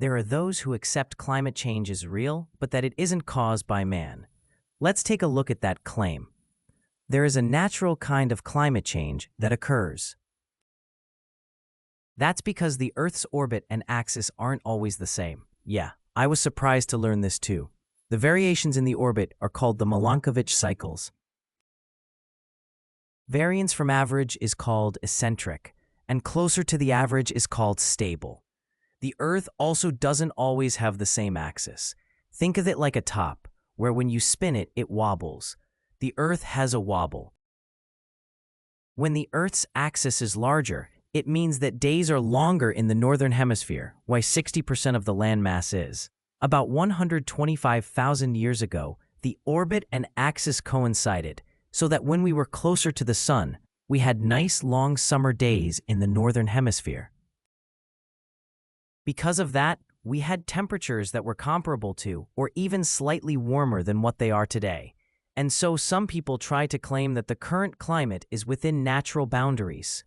There are those who accept climate change is real, but that it isn't caused by man. Let's take a look at that claim. There is a natural kind of climate change that occurs. That's because the Earth's orbit and axis aren't always the same. Yeah, I was surprised to learn this too. The variations in the orbit are called the Milankovitch cycles. Variance from average is called eccentric, and closer to the average is called stable. The Earth also doesn't always have the same axis. Think of it like a top, where when you spin it, it wobbles. The Earth has a wobble. When the Earth's axis is larger, it means that days are longer in the northern hemisphere, why 60% of the landmass is. About 125,000 years ago, the orbit and axis coincided, so that when we were closer to the sun, we had nice long summer days in the northern hemisphere. Because of that, we had temperatures that were comparable to, or even slightly warmer than what they are today. And so some people try to claim that the current climate is within natural boundaries.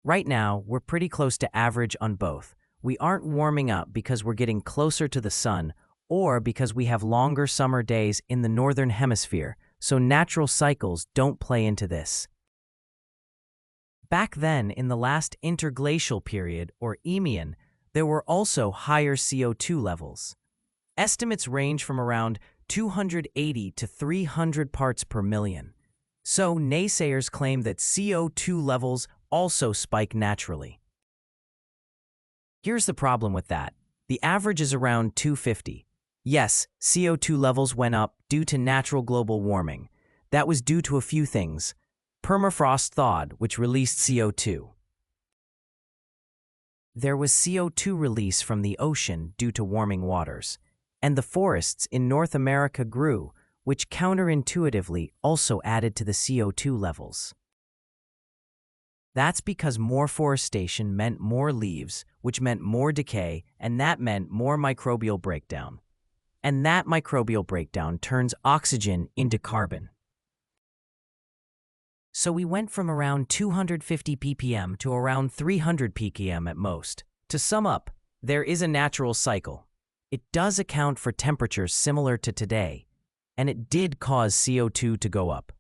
Right now, we're pretty close to average on both. We aren't warming up because we're getting closer to the sun, or because we have longer summer days in the northern hemisphere, so natural cycles don't play into this. Back then, in the last interglacial period, or Eemian, there were also higher CO2 levels. Estimates range from around 280 to 300 parts per million. So naysayers claim that CO2 levels also spike naturally. Here's the problem with that. The average is around 250. Yes, CO2 levels went up due to natural global warming. That was due to a few things. Permafrost thawed, which released CO2. There was CO2 release from the ocean due to warming waters. And the forests in North America grew, which counterintuitively also added to the CO2 levels. That's because more forestation meant more leaves, which meant more decay, and that meant more microbial breakdown. And that microbial breakdown turns oxygen into carbon. So we went from around 250 ppm to around 300 ppm at most. To sum up, there is a natural cycle. It does account for temperatures similar to today, and it did cause CO2 to go up.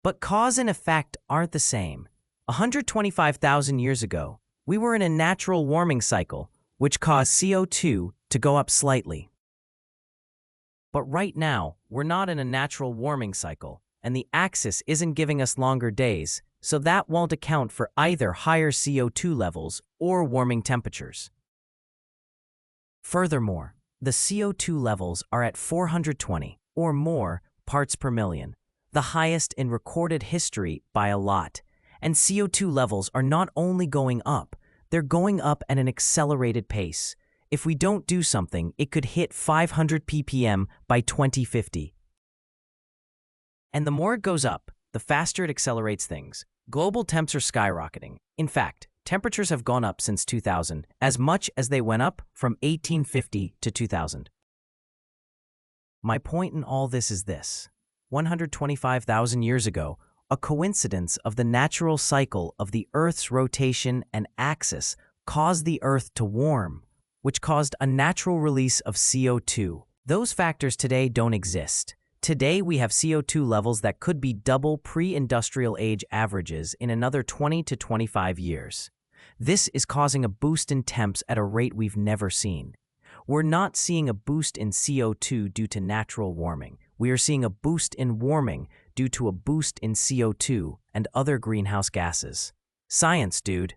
But cause and effect aren't the same. 125,000 years ago, we were in a natural warming cycle, which caused CO2 to go up slightly. But right now, we're not in a natural warming cycle, and the axis isn't giving us longer days, so that won't account for either higher CO2 levels or warming temperatures. Furthermore, the CO2 levels are at 420 or more parts per million, the highest in recorded history by a lot. And CO2 levels are not only going up, they're going up at an accelerated pace. If we don't do something, it could hit 500 ppm by 2050. And the more it goes up, the faster it accelerates things. Global temps are skyrocketing. In fact, temperatures have gone up since 2000, as much as they went up from 1850 to 2000. My point in all this is this. 125,000 years ago, a coincidence of the natural cycle of the Earth's rotation and axis caused the Earth to warm, which caused a natural release of CO2. Those factors today don't exist. Today, we have CO2 levels that could be double pre-industrial age averages in another 20 to 25 years. This is causing a boost in temps at a rate we've never seen. We're not seeing a boost in CO2 due to natural warming. We are seeing a boost in warming due to a boost in CO2 and other greenhouse gases. Science, dude.